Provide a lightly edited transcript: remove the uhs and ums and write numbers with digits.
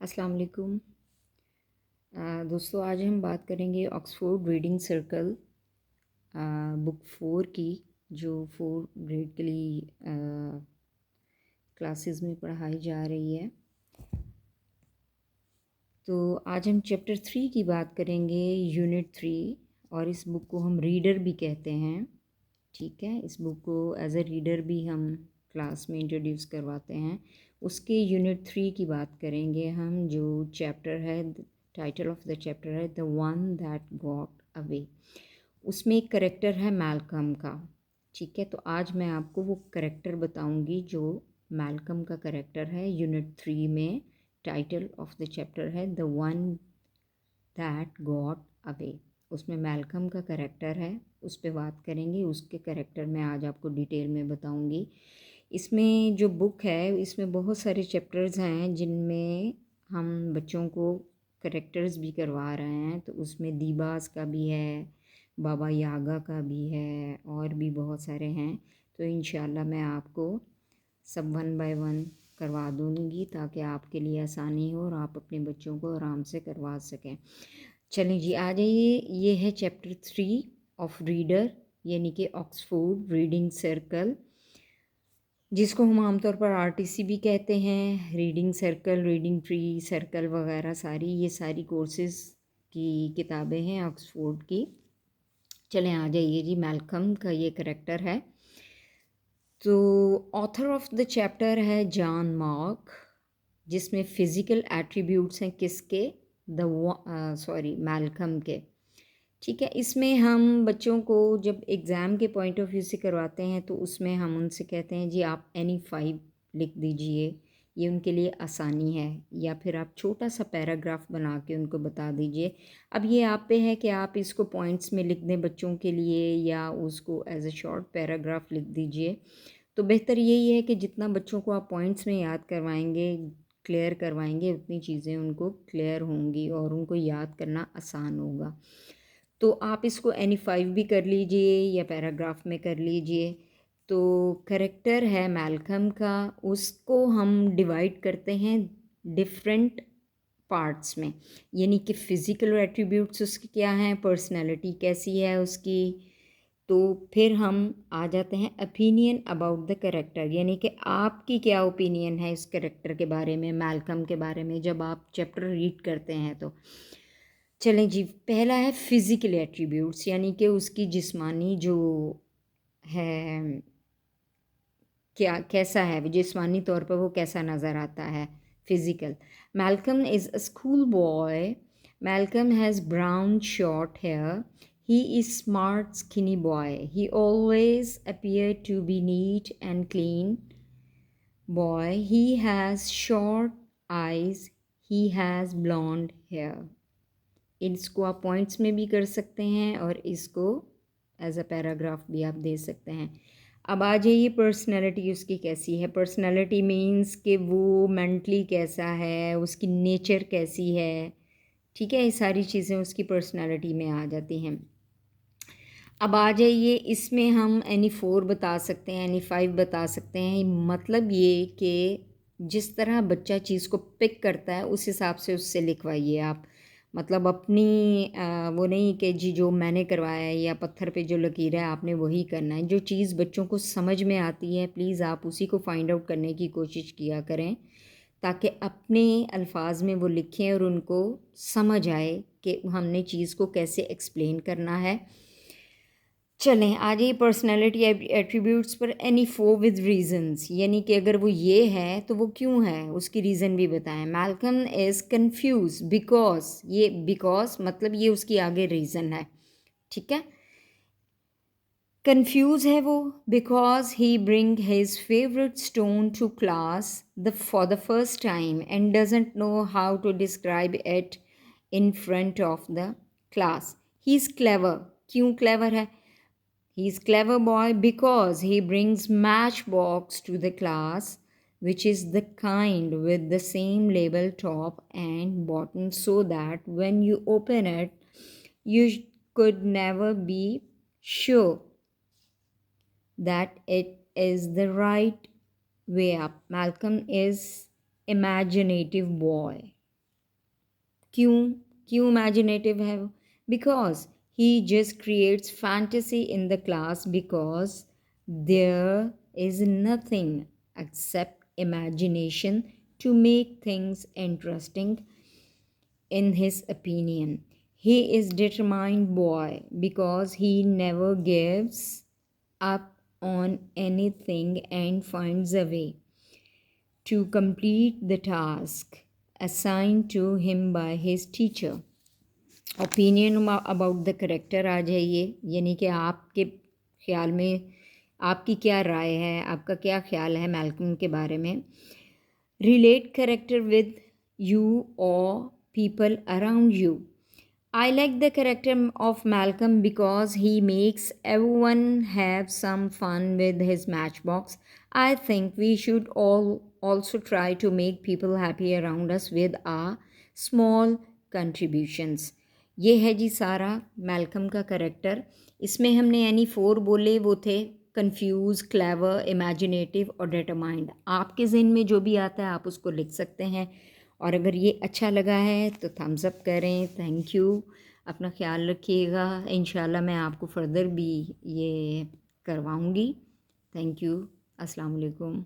अस्सलाम वालेकुम। दोस्तों, आज हम बात करेंगे ऑक्सफोर्ड रीडिंग सर्कल बुक 4 की, जो 4 ग्रेड के लिए क्लासेस में पढ़ाई जा रही है। तो आज हम चैप्टर 3 की बात करेंगे, यूनिट 3, और इस बुक को हम रीडर भी कहते हैं। ठीक है, इस बुक को एज अ रीडर भी हम क्लास में इंट्रोड्यूस करवाते हैं। उसके यूनिट 3 की बात करेंगे हम, जो चैप्टर है, टाइटल ऑफ द चैप्टर है the one that got away. उसमें एक करेक्टर है मैल्कम का। ठीक है, तो आज मैं आपको वो करेक्टर बताऊंगी जो मैल्कम का करेक्टर है। यूनिट 3 में टाइटल ऑफ द चैप्टर है the one that got away. उसमें मैल्कम का करेक्टर है, उस पर बात करेंगे। उसके करेक्टर मैं आज आपको डिटेल में बताऊंगी। इसमें जो बुक है, इसमें बहुत सारे चैप्टर्स हैं जिनमें हम बच्चों को करेक्टर्स भी करवा रहे हैं। तो उसमें दीबास का भी है, बाबा यागा का भी है, और भी बहुत सारे हैं। तो इंशाल्लाह मैं आपको सब वन बाय वन करवा दूँगी ताकि आपके लिए आसानी हो और आप अपने बच्चों को आराम से करवा सकें। चलिए जी, आ जाइए। ये है चैप्टर 3 ऑफ रीडर, यानी कि ऑक्सफोर्ड रीडिंग सर्कल, जिसको हम आमतौर पर आरटीसी भी कहते हैं। Reading circle, reading tree circle वगैरह सारी, ये सारी कोर्सेज़ की किताबें हैं ऑक्सफोर्ड की। चलें, आ जाइए जी। मैल्कम का ये करेक्टर है। तो ऑथर ऑफ द चैप्टर है जॉन मार्क, जिसमें फ़िज़िकल एट्रीब्यूट्स हैं किसके? मैल्कम के। ठीक है, इसमें हम बच्चों को जब एग्ज़ाम के पॉइंट ऑफ व्यू से करवाते हैं तो उसमें हम उनसे कहते हैं जी आप एनी 5 लिख दीजिए, ये उनके लिए आसानी है। या फिर आप छोटा सा पैराग्राफ बना के उनको बता दीजिए। अब ये आप पे है कि आप इसको पॉइंट्स में लिख दें बच्चों के लिए, या उसको एज अ शॉर्ट पैराग्राफ लिख दीजिए। तो बेहतर यही है कि जितना बच्चों को आप पॉइंट्स में याद करवाएंगे, क्लियर करवाएंगे, उतनी चीज़ें उनको क्लियर होंगी और उनको याद करना आसान होगा। तो आप इसको एनी 5 भी कर लीजिए या पैराग्राफ में कर लीजिए। तो करेक्टर है मैल्कम का, उसको हम डिवाइड करते हैं डिफरेंट पार्ट्स में, यानी कि फ़िज़िकल एट्रीब्यूट्स उसके क्या हैं, पर्सनैलिटी कैसी है उसकी। तो फिर हम आ जाते हैं ओपिनियन अबाउट द करेक्टर, यानी कि आपकी क्या ओपिनियन है इस करेक्टर के बारे में, मैल्कम के बारे में, जब आप चैप्टर रीड करते हैं तो। चलें जी, पहला है फिज़िकल एट्रीब्यूट्स, यानी कि उसकी जिस्मानी जो है, क्या कैसा है, जिस्मानी तौर पर वो कैसा नज़र आता है, physical. Malcolm is a school boy. Malcolm has brown short hair. He is smart, skinny boy. He always appeared to be neat and clean boy. He has short eyes. He has blonde hair. इसको आप points में भी कर सकते हैं और इसको as a paragraph भी आप दे सकते हैं। अब आ जाइए, पर्सनैलिटी उसकी कैसी है। पर्सनैलिटी मीन्स कि वो मेंटली कैसा है, उसकी नेचर कैसी है। ठीक है, ये सारी चीज़ें उसकी पर्सनैलिटी में आ जाती हैं। अब आ जाइए, इसमें हम एनी 4 बता सकते हैं, एनी 5 बता सकते हैं। मतलब ये कि जिस तरह बच्चा चीज़ को पिक करता है उस हिसाब से उससे लिखवाइए आप। मतलब अपनी वो नहीं कि जी जो मैंने करवाया है या पत्थर पे जो लकीर है आपने वही करना है। जो चीज़ बच्चों को समझ में आती है प्लीज़ आप उसी को फाइंड आउट करने की कोशिश किया करें, ताकि अपने अल्फाज में वो लिखें और उनको समझ आए कि हमने चीज़ को कैसे एक्सप्लेन करना है। चलें, आ जाइए पर्सनैलिटी एट्रीब्यूट्स पर। एनी 4 विद रीजंस, यानी कि अगर वो ये है तो वो क्यों है, उसकी रीज़न भी बताएं। मैल्कम इज़ कंफ्यूज बिकॉज, ये बिकॉज मतलब ये उसकी आगे रीज़न है। ठीक है, कंफ्यूज है वो because he bring his favourite stone to class for the first time and doesn't know how to describe it in front of the class. He is clever, क्यों क्लेवर है? He's clever boy because he brings matchbox to the class, which is the kind with the same label top and bottom, so that when you open it, you could never be sure that it is the right way up. Malcolm is imaginative boy. क्यों क्यों imaginative है वो? Because he just creates fantasy in the class because there is nothing except imagination to make things interesting in his opinion. He is determined boy because he never gives up on anything and finds a way to complete the task assigned to him by his teacher. Opinion about the character आ जाइए, यानी कि आपके ख्याल में आपकी क्या राय है, आपका क्या ख्याल है मैल्कम के बारे में. रिलेट करेक्टर विद यू और people around you. I like the character of Malcolm because he makes everyone have some fun with his matchbox. I think we should all also try to make people happy around us with our small contributions. ये है जी सारा Malcolm का character. इसमें हमने यानी 4 बोले, वो थे कंफ्यूज, क्लेवर, इमेजिनेटिव और डिटरमाइंड. आपके ज़हन में जो भी आता है आप उसको लिख सकते हैं. और अगर ये अच्छा लगा है तो थम्स अप करें. Thank you. अपना ख्याल रखिएगा. इंशाल्लाह मैं आपको फ़र्दर भी ये करवाऊँगी. Thank you. अस्सलाम वालेकुम.